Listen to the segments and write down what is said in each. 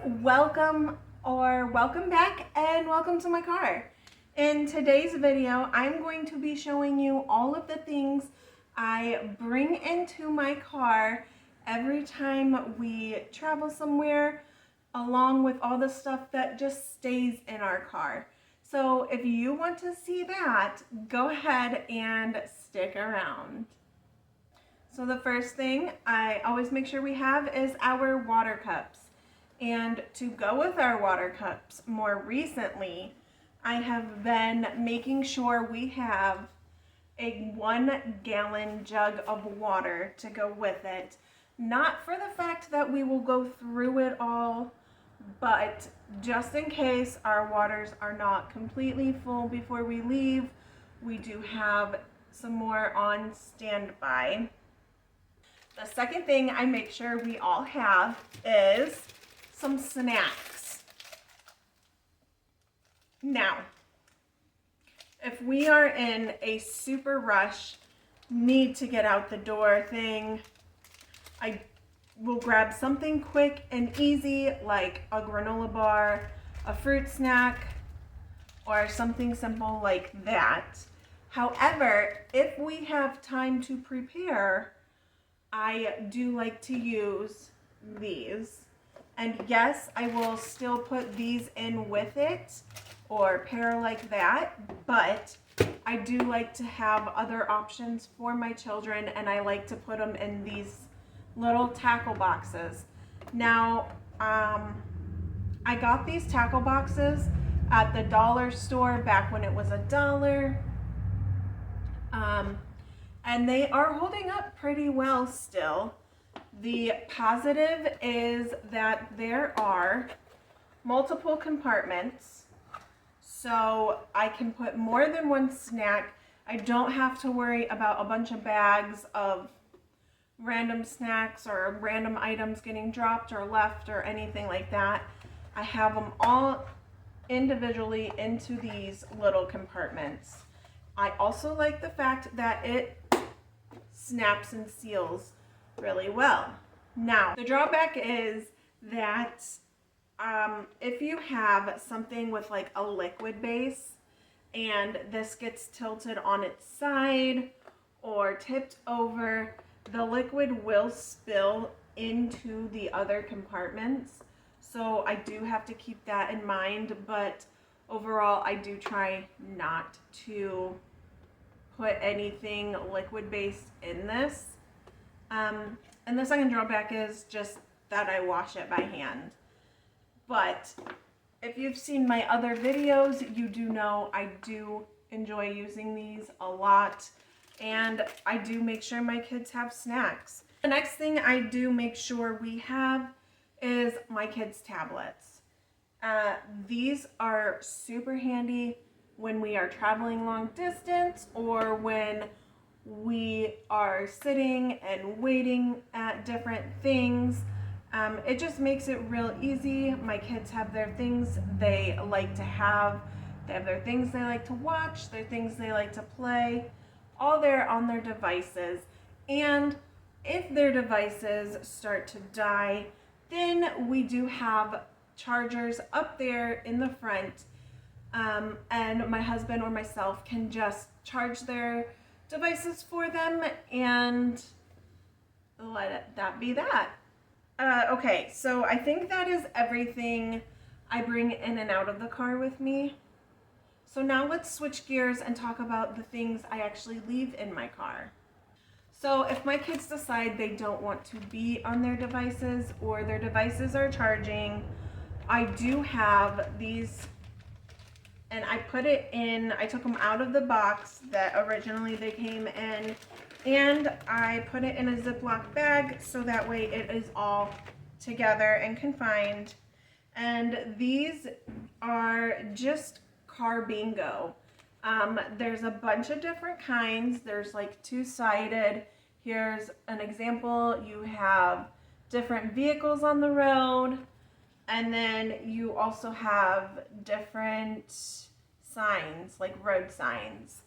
welcome back and welcome to my car. In today's video, I'm going to be showing you all of the things I bring into my car every time we travel somewhere, along with all the stuff that just stays in our car. So if you want to see that, go ahead and stick around. So the first thing I always make sure we have is our water cups. And to go with our water cups, more recently, I have been making sure we have a 1-gallon jug of water to go with it. Not for the fact that we will go through it all, but just in case our waters are not completely full before we leave, we do have some more on standby. The second thing I make sure we all have is some snacks. Now, if we are in a super rush, need to get out the door thing, I will grab something quick and easy like a granola bar, a fruit snack, or something simple like that. However, if we have time to prepare, I do like to use these. And yes, I will still put these in with it or pair like that, but I do like to have other options for my children, and I like to put them in these little tackle boxes. Now, I got these tackle boxes at the dollar store back when it was $1. And they are holding up pretty well still. The positive is that there are multiple compartments, so I can put more than one snack. I don't have to worry about a bunch of bags of random snacks or random items getting dropped or left or anything like that. I have them all individually into these little compartments. I also like the fact that it snaps and seals really well. Now, the drawback is that if you have something with like a liquid base and this gets tilted on its side or tipped over, the liquid will spill into the other compartments. So I do have to keep that in mind, but overall I do try not to put anything liquid based in this. And the second drawback is just that I wash it by hand. But if you've seen my other videos, you do know I do enjoy using these a lot, and I do make sure my kids have snacks. The next thing I do make sure we have is my kids' tablets. These are super handy when we are traveling long distance or when we are sitting and waiting at different things. It just makes it real easy. My kids have their things they like to have. They have their things they like to watch, their things they like to play, all there on their devices. And if their devices start to die, then we do have chargers up there in the front, and my husband or myself can just charge their devices for them and let that be that. Okay, so I think that is everything I bring in and out of the car with me. So now let's switch gears and talk about the things I actually leave in my car. So if my kids decide they don't want to be on their devices or their devices are charging, I do have these, and I put it in, I took them out of the box that originally they came in, and I put it in a Ziploc bag so that way it is all together and confined. And these are just car bingo. There's a bunch of different kinds. There's like two-sided. Here's an example. You have different vehicles on the road, and then you also have different signs, like road signs.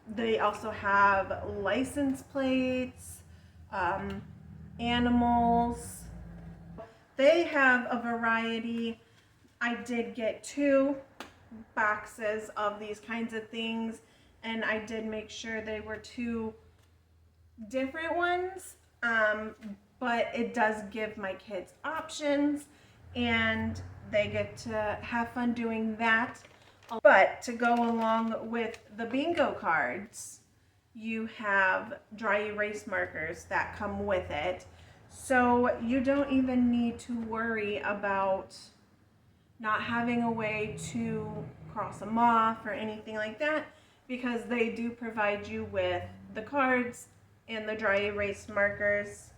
They also have license plates, animals. they have a variety. I did get 2 boxes of these kinds of things, and I did make sure they were 2 different ones, but it does give my kids options, and they get to have fun doing that. But to go along with the bingo cards, you have dry erase markers that come with it, so you don't even need to worry about not having a way to cross them off or anything like that, because they do provide you with the cards and the dry erase markers.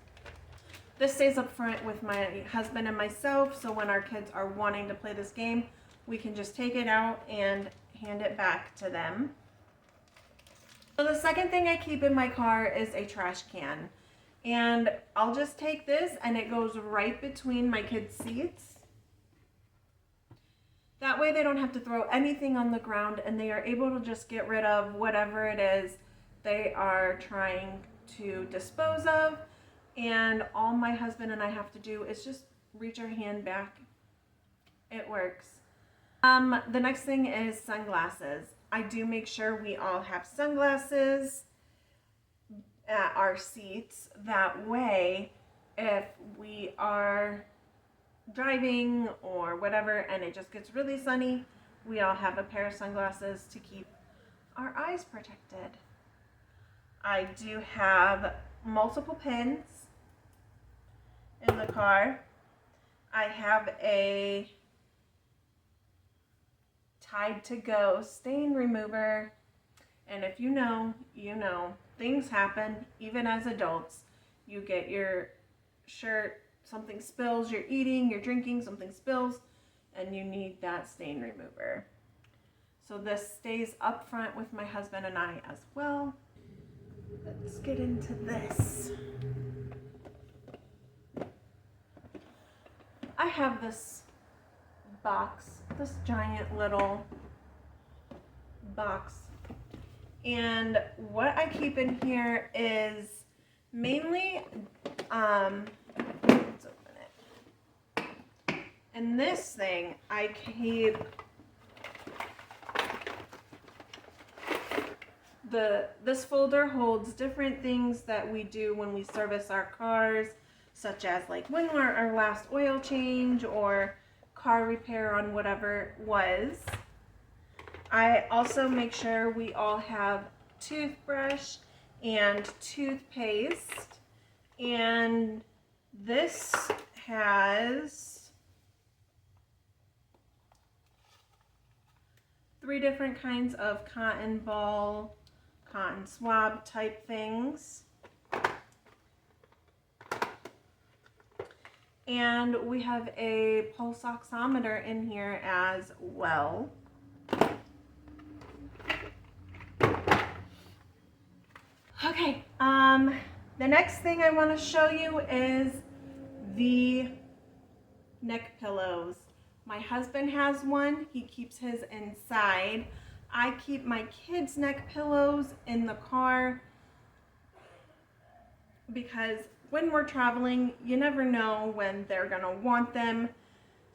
This stays up front with my husband and myself, so when our kids are wanting to play this game, we can just take it out and hand it back to them. So the second thing I keep in my car is a trash can. And I'll just take this, and it goes right between my kids' seats. That way they don't have to throw anything on the ground, and they are able to just get rid of whatever it is they are trying to dispose of. And all my husband and I have to do is just reach our hand back. It works. The next thing is sunglasses. I do make sure we all have sunglasses at our seats. That way, if we are driving or whatever and it just gets really sunny, we all have a pair of sunglasses to keep our eyes protected. I do have multiple pens in the car. I have a Tide to Go stain remover, and if you know, you know. Things happen, even as adults. You get your shirt, something spills, you're eating, you're drinking, something spills, and you need that stain remover. So this stays up front with my husband and I as well. Let's get into this. I have this box, this giant little box, and what I keep in here is mainly let's open it. In this thing I keep this folder holds different things that we do when we service our cars, such as like when we're our last oil change or car repair on whatever it was. I also make sure we all have toothbrush and toothpaste, and this has 3 different kinds of cotton ball, cotton swab type things. And we have a pulse oximeter in here as well. Okay, the next thing I want to show you is the neck pillows. My husband has one. He keeps his inside. I keep my kids' neck pillows in the car because when we're traveling, you never know when they're gonna want them.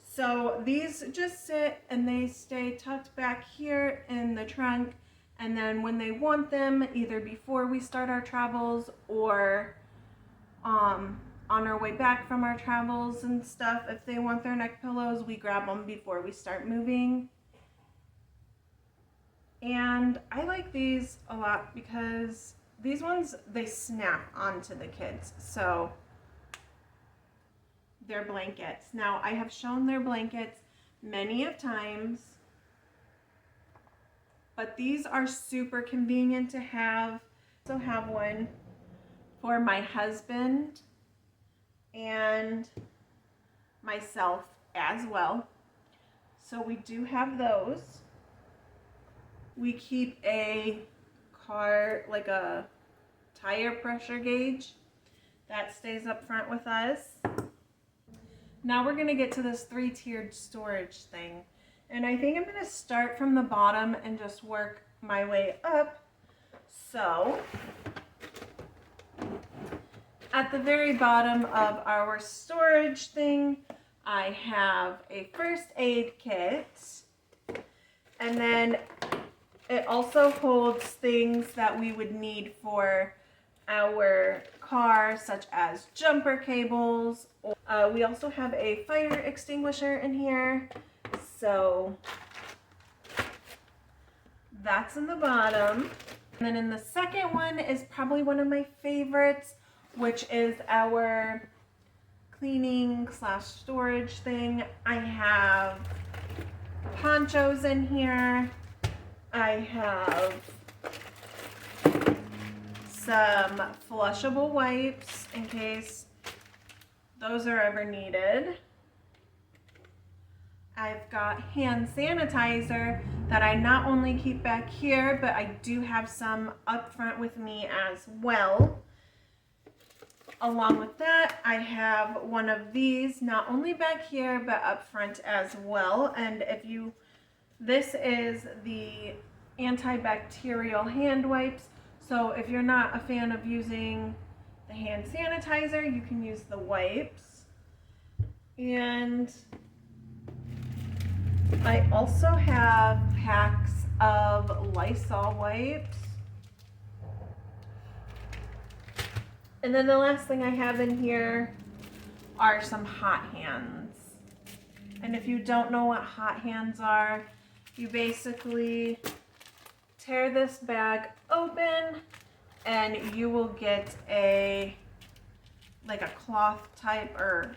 So these just sit and they stay tucked back here in the trunk, and then when they want them, either before we start our travels or on our way back from our travels and stuff, if they want their neck pillows, we grab them before we start moving. And I like these a lot because these ones, they snap onto the kids. So they're blankets. Now, I have shown their blankets many of times, but these are super convenient to have. I also have one for my husband and myself as well. So we do have those. We keep a like a tire pressure gauge that stays up front with us. Now we're gonna get to this 3-tiered storage thing. And I think I'm gonna start from the bottom and just work my way up. So At the very bottom of our storage thing, I have a first aid kit. And then it also holds things that we would need for our car, such as jumper cables. We also have a fire extinguisher in here. So that's in the bottom. And then in the second one is probably one of my favorites, which is our cleaning / storage thing. I have ponchos in here. I have some flushable wipes in case those are ever needed. I've got hand sanitizer that I not only keep back here, but I do have some up front with me as well. Along with that, I have one of these not only back here, but up front as well. And this is the antibacterial hand wipes. So if you're not a fan of using the hand sanitizer, you can use the wipes. And I also have packs of Lysol wipes. And then the last thing I have in here are some hot hands. And if you don't know what hot hands are, you basically tear this bag open and you will get like a cloth type, or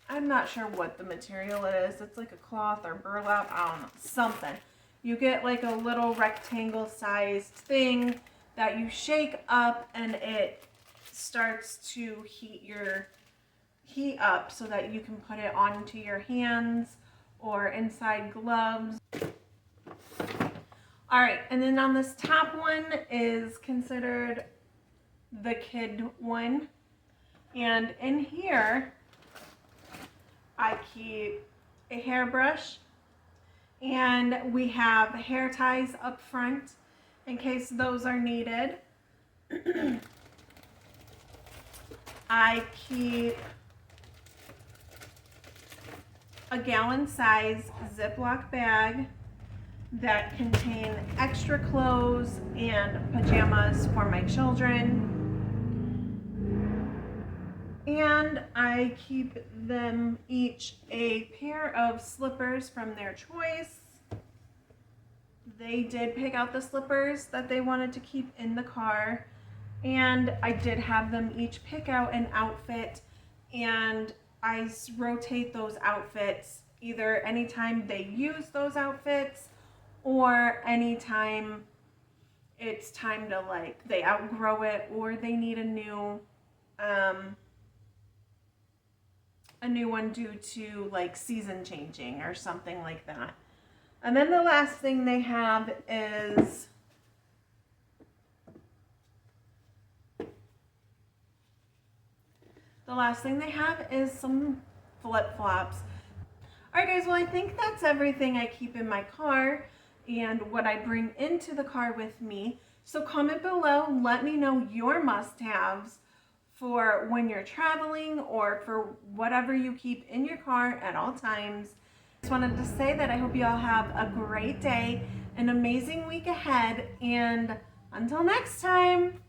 I'm not sure what the material it is. It's like a cloth or burlap, I don't know, something. You get like a little rectangle sized thing that you shake up and it starts to heat up so that you can put it onto your hands or inside gloves. All right, and then on this top one is considered the kid one. And in here, I keep a hairbrush, and we have hair ties up front in case those are needed. I keep a gallon size Ziploc bag that contain extra clothes and pajamas for my children. And I keep them each a pair of slippers from their choice. They did pick out the slippers that they wanted to keep in the car, and I did have them each pick out an outfit, and I rotate those outfits either anytime they use those outfits or anytime it's time to, like, they outgrow it or they need a new one due to like season changing or something like that. And then the last thing they have is some flip-flops. Alright guys, well I think that's everything I keep in my car and what I bring into the car with me. So comment below, let me know your must-haves for when you're traveling or for whatever you keep in your car at all times. Just wanted to say that I hope you all have a great day, an amazing week ahead, and until next time.